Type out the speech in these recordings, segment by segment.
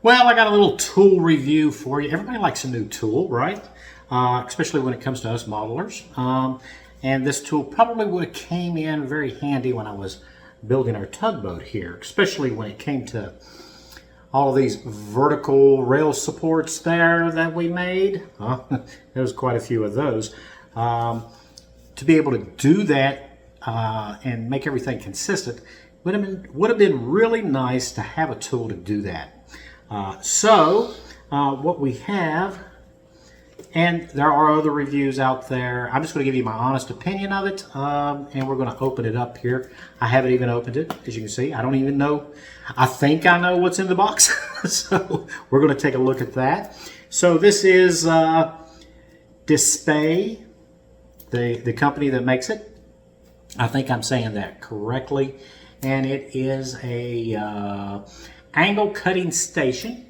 Well, I got a little tool review for you. Everybody likes a new tool, right? Especially when it comes to us modelers. And this tool probably would have came in very handy when I was building our tugboat here, especially when it came to all of these vertical rail supports there that we made. There was quite a few of those. To be able to do that and make everything consistent would have been really nice to have a tool to do that. What we have, and there are other reviews out there. I'm just going to give you my honest opinion of it, and we're going to open it up here. I haven't even opened it, as you can see. I don't even know. I think I know what's in the box, so we're going to take a look at that. So this is DISPIAE, the company that makes it. I think I'm saying that correctly, and it is a angle cutting station.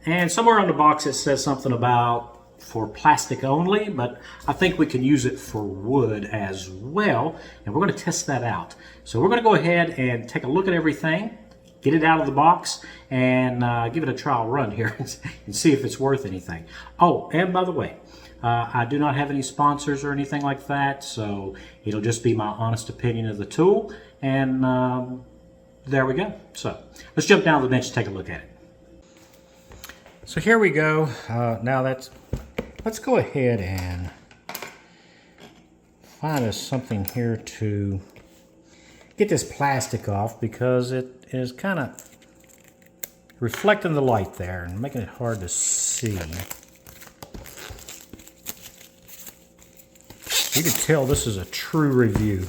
And somewhere on the box it says something about for plastic only, but I think we can use it for wood as well, and we're going to test that out. So we're going to go ahead and take a look at everything, get it out of the box, and give it a trial run here and see if it's worth anything. Oh, and by the way, I do not have any sponsors or anything like that, so it'll just be my honest opinion of the tool, and there we go. So let's jump down to the bench and take a look at it. So here we go. Let's go ahead and find us something here to get this plastic off, because it is kind of reflecting the light there and making it hard to see. You can tell this is a true review.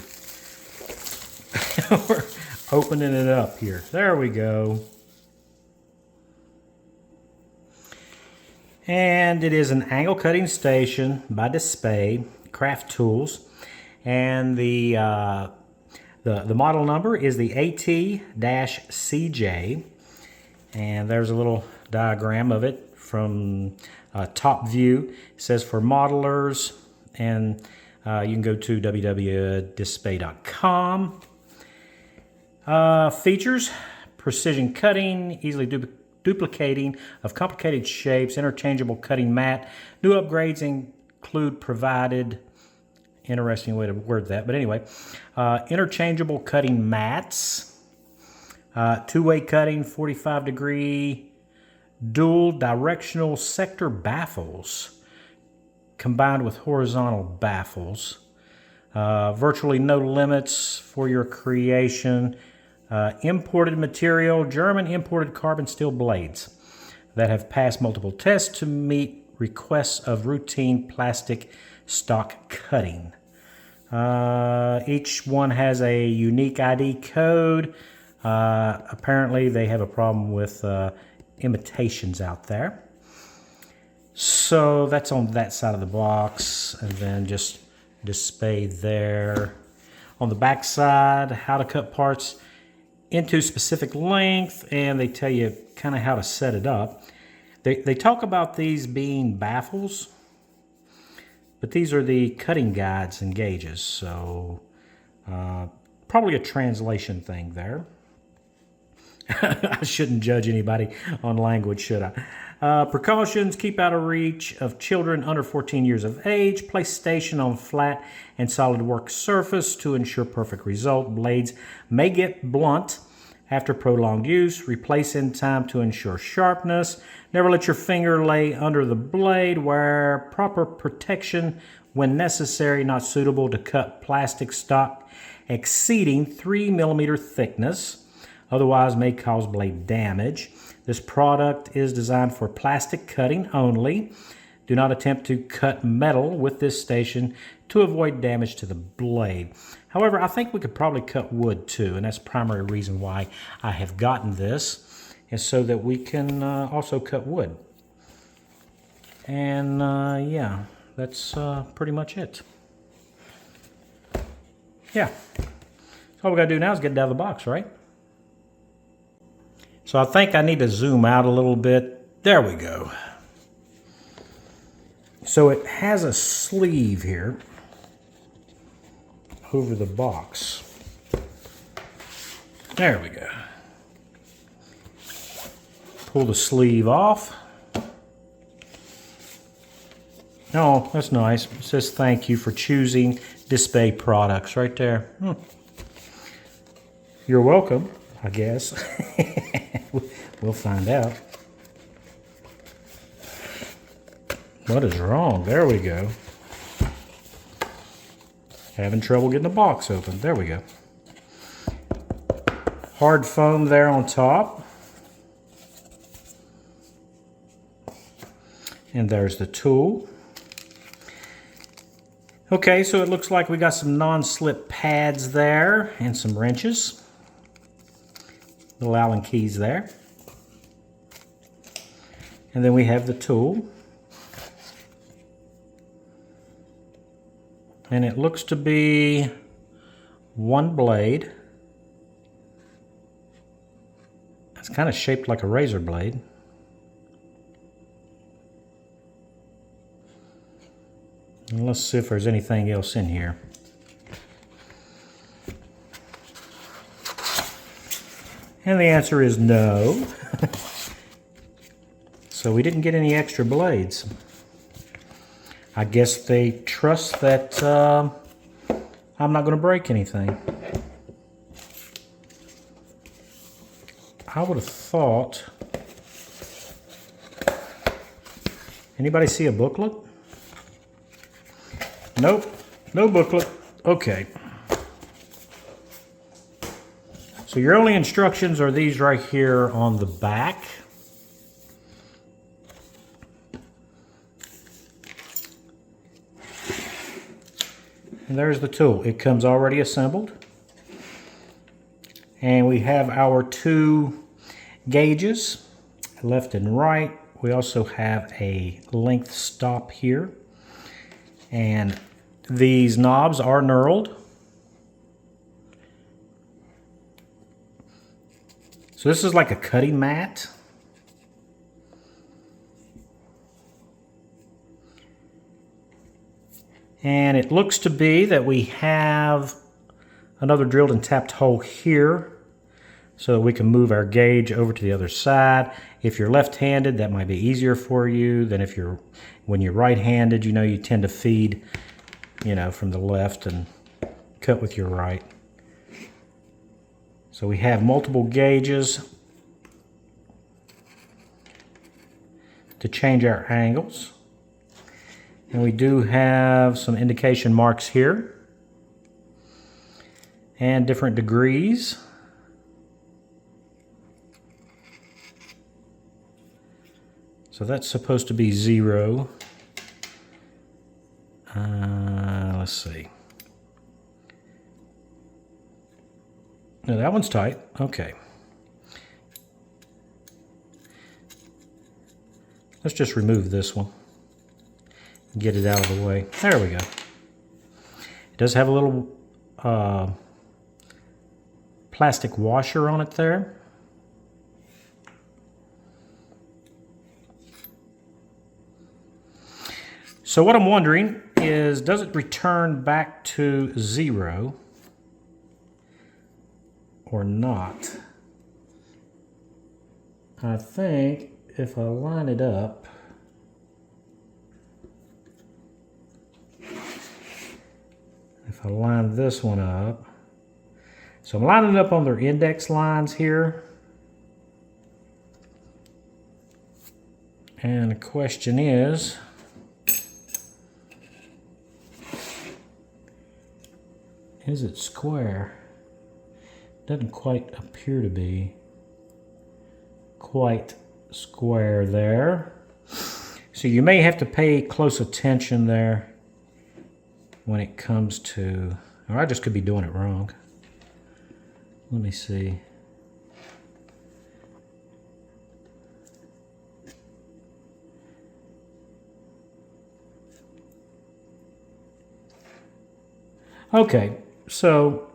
We're opening it up here. There we go. And it is an angle cutting station by DISPIAE Craft Tools, and the model number is the AT-CJ, and there's a little diagram of it from top view. It says for modelers, and you can go to www.dispie.com. Features: precision cutting, easily duplicating of complicated shapes, interchangeable cutting mat. New upgrades include provided, interesting way to word that, but anyway, interchangeable cutting mats, two-way cutting, 45-degree, dual directional sector baffles, combined with horizontal baffles, virtually no limits for your creation. Imported material, German imported carbon steel blades that have passed multiple tests to meet requests of routine plastic stock cutting. Each one has a unique ID code. Apparently they have a problem with imitations out there. So that's on that side of the box, and then just display there. On the back side, how to cut parts into specific length, and they tell you kind of how to set it up. They talk about these being baffles, but these are the cutting guides and gauges, so probably a translation thing there. I shouldn't judge anybody on language, should I? Precautions: keep out of reach of children under 14 years of age. Place station on flat and solid work surface to ensure perfect result. Blades may get blunt after prolonged use. Replace in time to ensure sharpness. Never let your finger lay under the blade. Wear proper protection when necessary. Not suitable to cut plastic stock exceeding 3 millimeter thickness. Otherwise may cause blade damage. This product is designed for plastic cutting only. Do not attempt to cut metal with this station to avoid damage to the blade. However, I think we could probably cut wood too, and that's the primary reason why I have gotten this, is so that we can also cut wood. And yeah, that's pretty much it. Yeah, all we gotta do now is get it out of the box, right? So I think I need to zoom out a little bit. There we go. So it has a sleeve here over the box. There we go. pull the sleeve off. Oh, that's nice. It says thank you for choosing DISPIAE products right there. You're welcome, I guess. We'll find out. What is wrong? There we go. Having trouble getting the box open. There we go. Hard foam there on top. And there's the tool. Okay, so it looks like we got some non-slip pads there and some wrenches. Little Allen keys there. And then we have the tool. And it looks to be one blade. It's kind of shaped like a razor blade. And let's see if there's anything else in here. And the answer is no. So we didn't get any extra blades. I guess they trust that I'm not going to break anything. I would have thought... Anybody see a booklet? Nope, no booklet. Okay. So your only instructions are these right here on the back. And there's the tool. It comes already assembled. And we have our two gauges, left and right. We also have a length stop here. And these knobs are knurled. So this is like a cutting mat. And it looks to be that we have another drilled and tapped hole here so that we can move our gauge over to the other side. If you're left-handed, that might be easier for you than if when you're right-handed, you tend to feed, from the left and cut with your right. So we have multiple gauges to change our angles. And we do have some indication marks here and different degrees. So that's supposed to be 0. Let's see. No, that one's tight. Okay. Let's just remove this one. Get it out of the way. There we go. It does have a little plastic washer on it there. So what I'm wondering is, does it return back to 0 or not? I think if I line it up, if I line this one up, so I'm lining it up on their index lines here. And the question is, is it square? Doesn't quite appear to be quite square there. So you may have to pay close attention there when it comes to, or I just could be doing it wrong. Let me see. Okay, so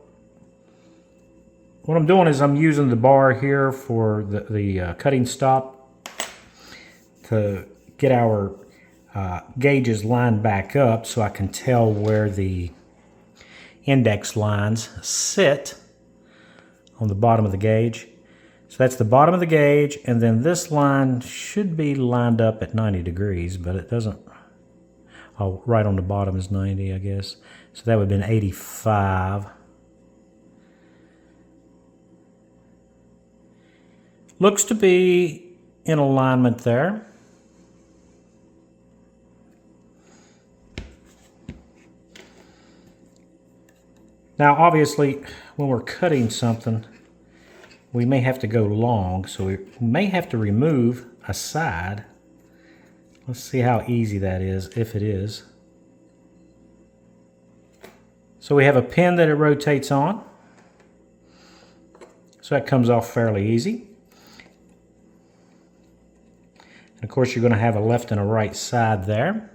what I'm doing is I'm using the bar here for the cutting stop to get our gauges lined back up so I can tell where the index lines sit on the bottom of the gauge. So that's the bottom of the gauge, and then this line should be lined up at 90 degrees, but it doesn't. Oh, right on the bottom is 90, I guess. So that would have been 85. Looks to be in alignment there. Now, obviously, when we're cutting something, we may have to go long, so we may have to remove a side. Let's see how easy that is, if it is. So we have a pin that it rotates on. So that comes off fairly easy. And of course, you're going to have a left and a right side there.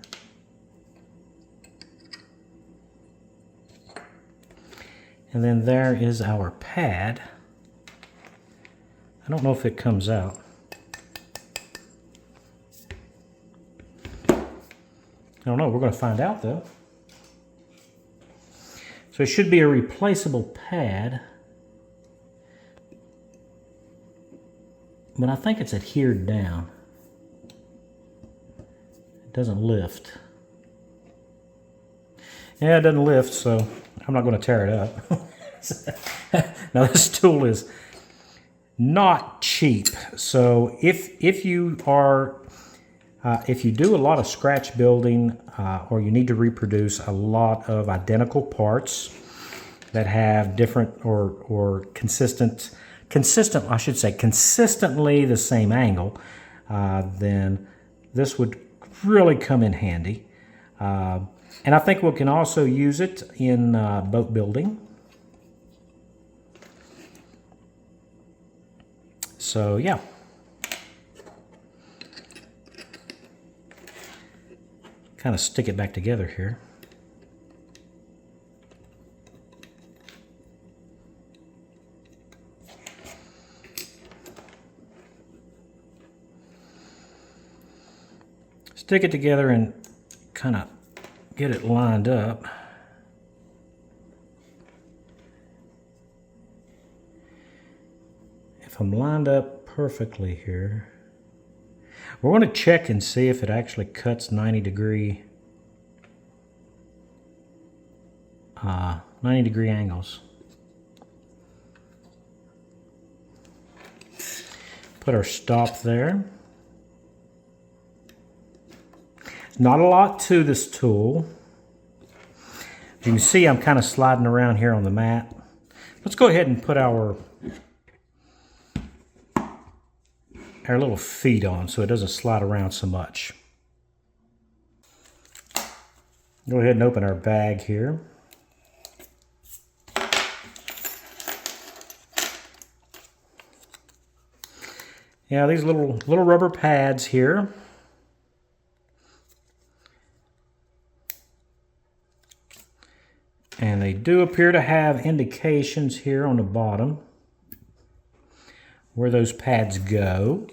And then there is our pad. I don't know if it comes out. I don't know, we're going to find out though. So it should be a replaceable pad. But I think it's adhered down. It doesn't lift. Yeah, it doesn't lift, so I'm not going to tear it up. Now this tool is not cheap. So if you do a lot of scratch building or you need to reproduce a lot of identical parts that have different or consistently the same angle, then this would really come in handy. And I think we can also use it in boat building. So yeah. Kind of stick it back together here. Stick it together and kind of get it lined up. If I'm lined up perfectly here, we're going to check and see if it actually cuts 90 degree angles. Put our stop there. Not a lot to this tool. As you can see, I'm kind of sliding around here on the mat. Let's go ahead and put our little feet on so it doesn't slide around so much. Go ahead and open our bag here. Yeah, these little rubber pads here. And they do appear to have indications here on the bottom where those pads go.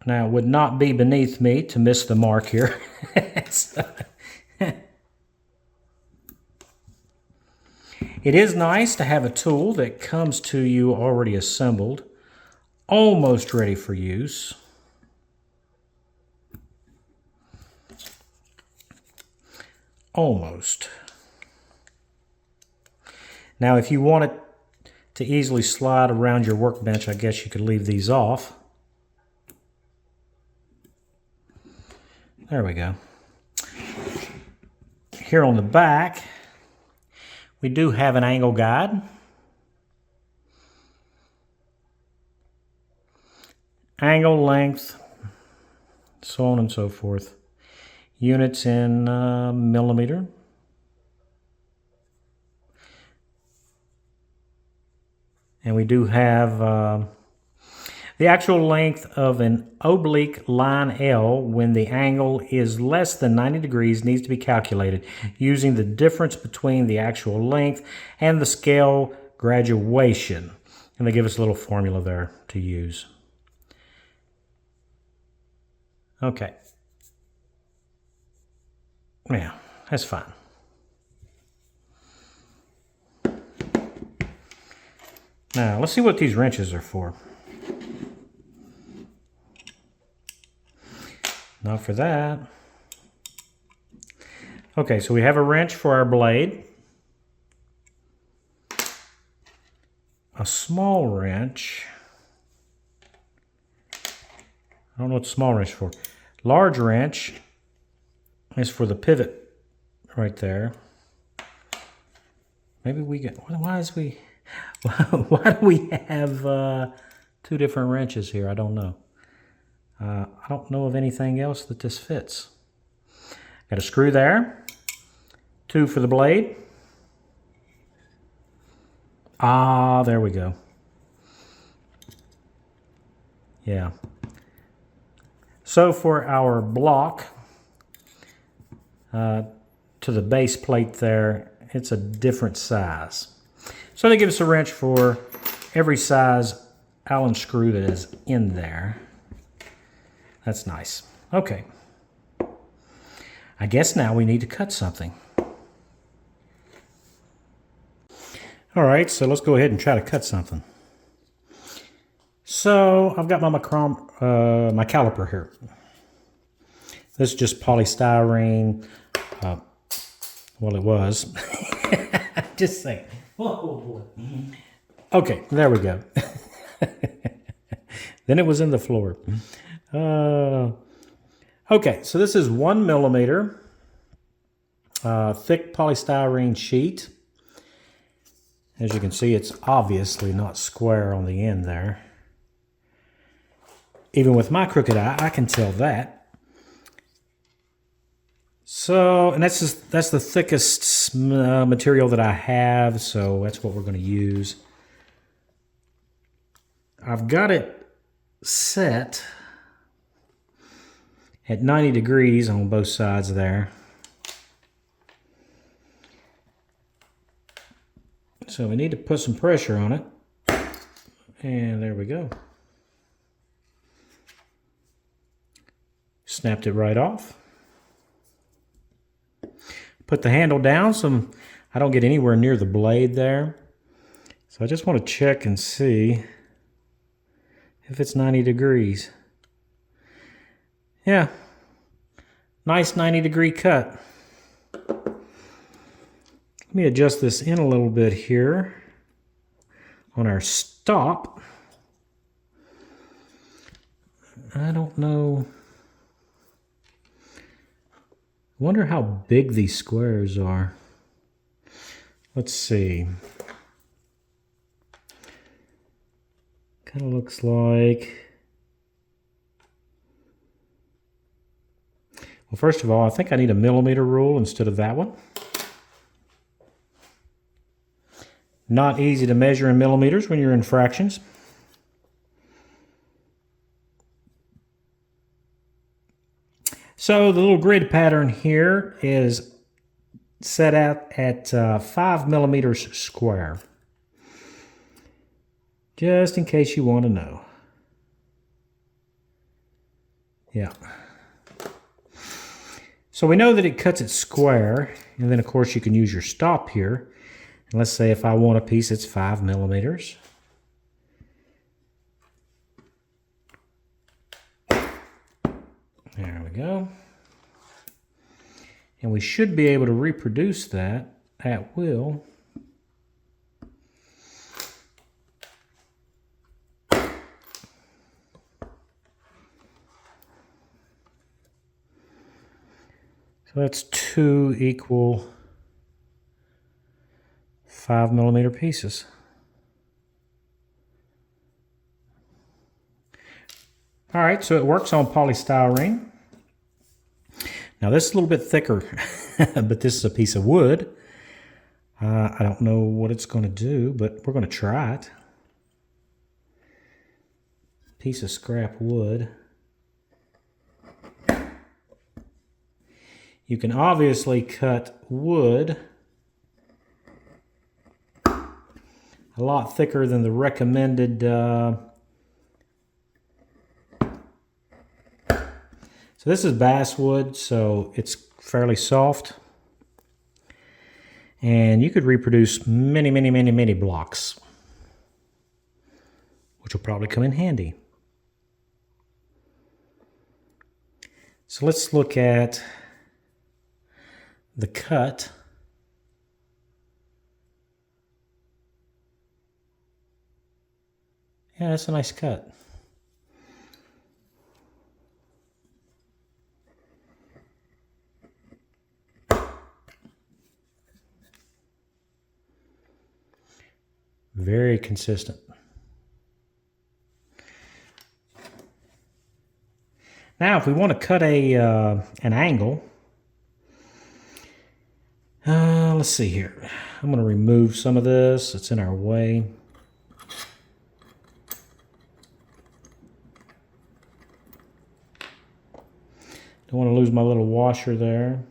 Now, it would not be beneath me to miss the mark here. It is nice to have a tool that comes to you already assembled, almost ready for use. Almost. Now, if you want it to easily slide around your workbench, I guess you could leave these off. There we go. Here on the back, we do have an angle guide. Angle, length, so on and so forth. Units in millimeter. And we do have the actual length of an oblique line L when the angle is less than 90 degrees needs to be calculated using the difference between the actual length and the scale graduation. And they give us a little formula there to use. Okay. Yeah, that's fine. Now, let's see what these wrenches are for. Not for that. Okay, so we have a wrench for our blade. A small wrench. I don't know what the small wrench is for. Large wrench is for the pivot right there. Maybe we get, why do we have two different wrenches here? I don't know. I don't know of anything else that this fits. Got a screw there. Two for the blade. Ah, there we go. Yeah. So for our block to the base plate there, it's a different size. So they give us a wrench for every size Allen screw that is in there. That's nice. Okay. I guess now we need to cut something. All right, so let's go ahead and try to cut something. So I've got my my caliper here. This is just polystyrene. Well, it was. Just saying. Oh, boy. Okay, there we go. Then it was in the floor. Okay, so this is 1 millimeter thick polystyrene sheet. As you can see, it's obviously not square on the end there. Even with my crooked eye, I can tell that. So, and that's the thickest material that I have, so that's what we're going to use. I've got it set at 90 degrees on both sides there. So we need to put some pressure on it. And there we go. Snapped it right off. Put the handle down so I don't get anywhere near the blade there. So I just want to check and see if it's 90 degrees. Yeah, nice 90-degree cut. Let me adjust this in a little bit here on our stop. I don't know. I wonder how big these squares are. Let's see. Kind of looks like... Well, first of all, I think I need a millimeter rule instead of that one. Not easy to measure in millimeters when you're in fractions. So the little grid pattern here is set out at 5 millimeters square. Just in case you want to know. Yeah. So we know that it cuts it square, and then of course you can use your stop here. And let's say if I want a piece that's 5 millimeters. There we go. And we should be able to reproduce that at will. So that's 2 equal 5 millimeter pieces. All right, so it works on polystyrene. Now this is a little bit thicker, but this is a piece of wood. I don't know what it's going to do, but we're going to try it. Piece of scrap wood. You can obviously cut wood a lot thicker than the recommended. So this is basswood, so it's fairly soft. And you could reproduce many blocks. which will probably come in handy. So let's look at the cut. Yeah, that's a nice cut. Very consistent. Now, if we want to cut an angle, let's see here. I'm going to remove some of this. It's in our way. Don't want to lose my little washer there.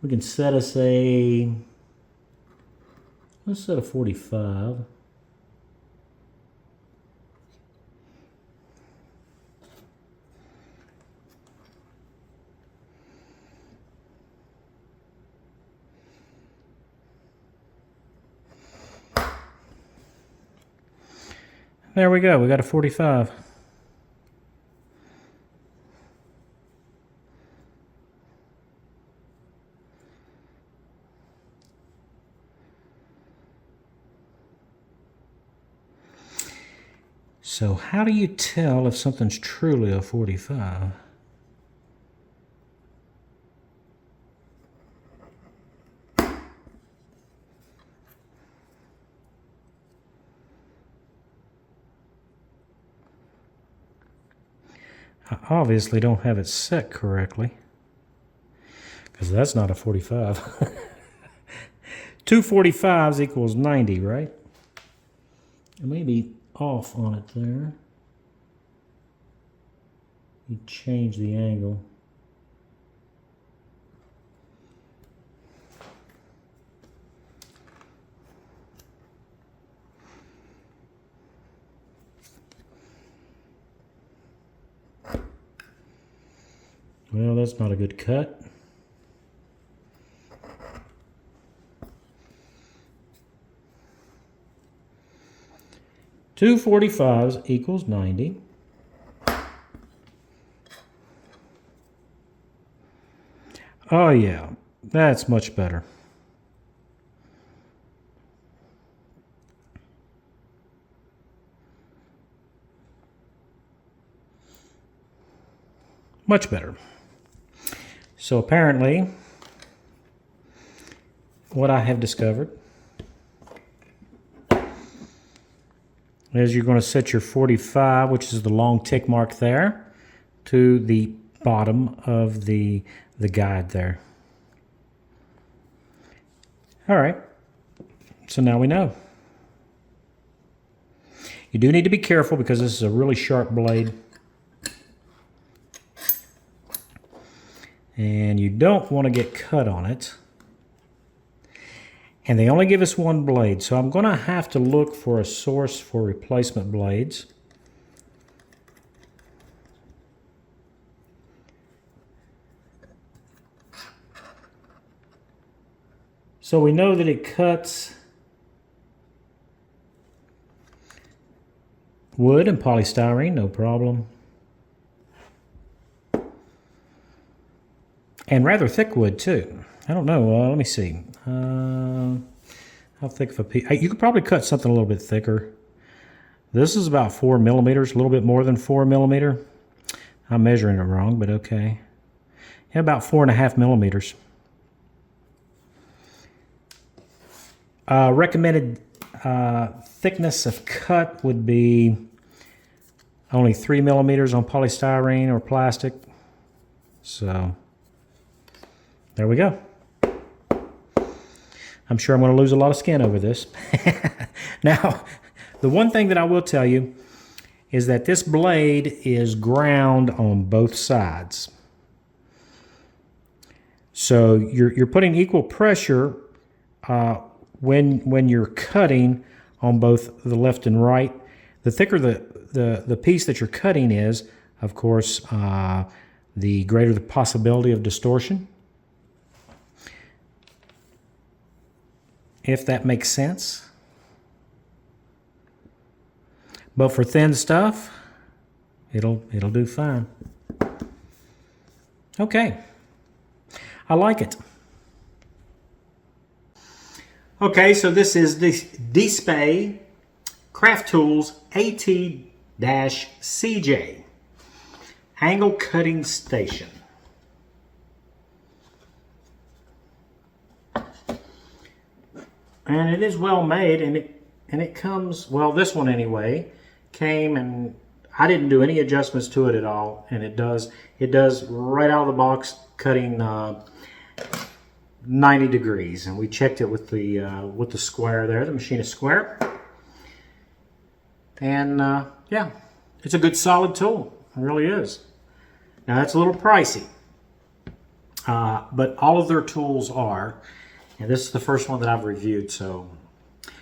We can set us let's set a 45. There we go, we got a 45. So how do you tell if something's truly a 45? I obviously don't have it set correctly, because that's not a 45. 2 45s equals 90, right? It may be off on it there. You change the angle. Well, that's not a good cut. Two 45s equals 90. Oh yeah, that's much better. Much better. So apparently, what I have discovered is you're going to set your 45, which is the long tick mark there, to the bottom of the guide there. All right, so now we know. You do need to be careful because this is a really sharp blade. And you don't want to get cut on it. And they only give us one blade, so I'm going to have to look for a source for replacement blades. So we know that it cuts wood and polystyrene, no problem. And rather thick wood too. I don't know, let me see. How thick of a piece? You could probably cut something a little bit thicker. This is about 4 millimeters, a little bit more than 4 millimeter. I'm measuring it wrong, but okay. Yeah, about 4.5 millimeters. Recommended thickness of cut would be only 3 millimeters on polystyrene or plastic. So there we go. I'm sure I'm going to lose a lot of skin over this. Now, the one thing that I will tell you is that this blade is ground on both sides. So you're putting equal pressure when you're cutting on both the left and right. The thicker the piece that you're cutting is, of course, the greater the possibility of distortion. if that makes sense. But for thin stuff, it'll do fine. Okay, I like it. Okay, so this is the DSPIAE Craft Tools AT-CJ Angle Cutting Station. And it is well made, and it comes, well, this one anyway, came, and I didn't do any adjustments to it at all, and it does right out of the box, cutting 90 degrees, and we checked it with the square there, the machinist square, and yeah, it's a good solid tool. It really is. Now that's a little pricey, but all of their tools are, and this is the first one that I've reviewed, so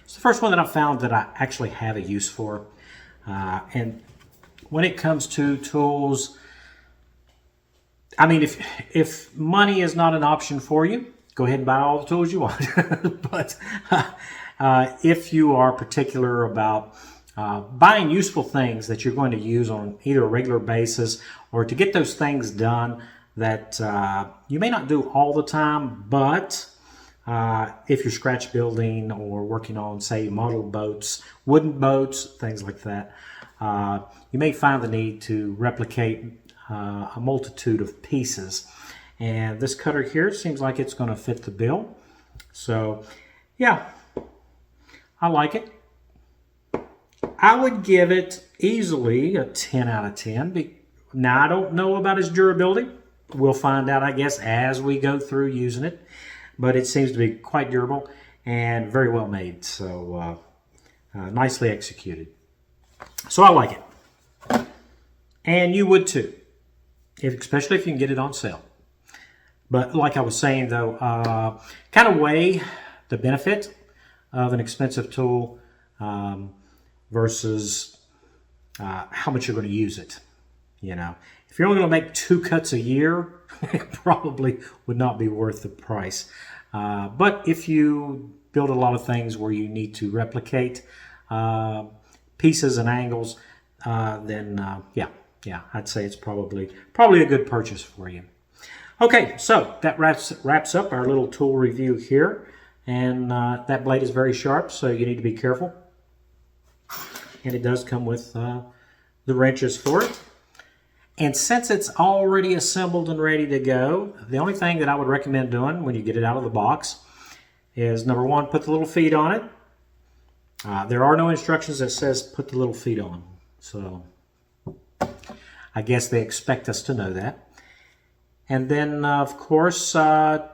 it's the first one that I've found that I actually have a use for. And when it comes to tools, I mean, if money is not an option for you, go ahead and buy all the tools you want. But if you are particular about buying useful things that you're going to use on either a regular basis, or to get those things done that you may not do all the time, but if you're scratch building or working on, say, model boats, wooden boats, things like that, you may find the need to replicate a multitude of pieces. And this cutter here seems like it's going to fit the bill. So, yeah, I like it. I would give it easily a 10 out of 10. Now, I don't know about its durability. We'll find out, I guess, as we go through using it. But it seems to be quite durable and very well made. So, nicely executed. So I like it. And you would too, especially if you can get it on sale. But like I was saying though, kind of weigh the benefit of an expensive tool versus how much you're going to use it. You know, if you're only going to make 2 cuts a year, it probably would not be worth the price. But if you build a lot of things where you need to replicate pieces and angles, then yeah, I'd say it's probably a good purchase for you. Okay, so that wraps up our little tool review here, and that blade is very sharp, so you need to be careful. And it does come with the wrenches for it. And since it's already assembled and ready to go, the only thing that I would recommend doing when you get it out of the box is, number one, put the little feet on it. There are no instructions that says put the little feet on, so I guess they expect us to know that. And then, of course,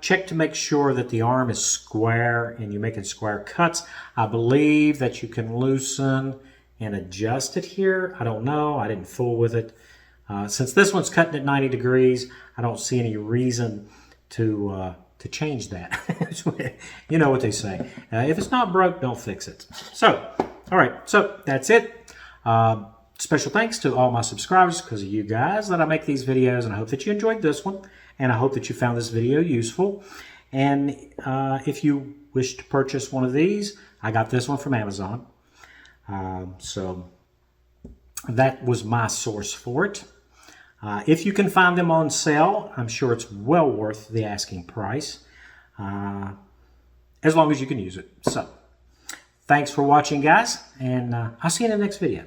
check to make sure that the arm is square and you're making square cuts. I believe that you can loosen and adjust it here. I don't know. I didn't fool with it. Since this one's cutting at 90 degrees, I don't see any reason to change that. You know what they say. If it's not broke, don't fix it. So, all right. So that's it. Special thanks to all my subscribers, because of you guys that I make these videos, and I hope that you enjoyed this one, and I hope that you found this video useful. And if you wish to purchase one of these, I got this one from Amazon. So that was my source for it. If you can find them on sale, I'm sure it's well worth the asking price, as long as you can use it. So, thanks for watching, guys, and I'll see you in the next video.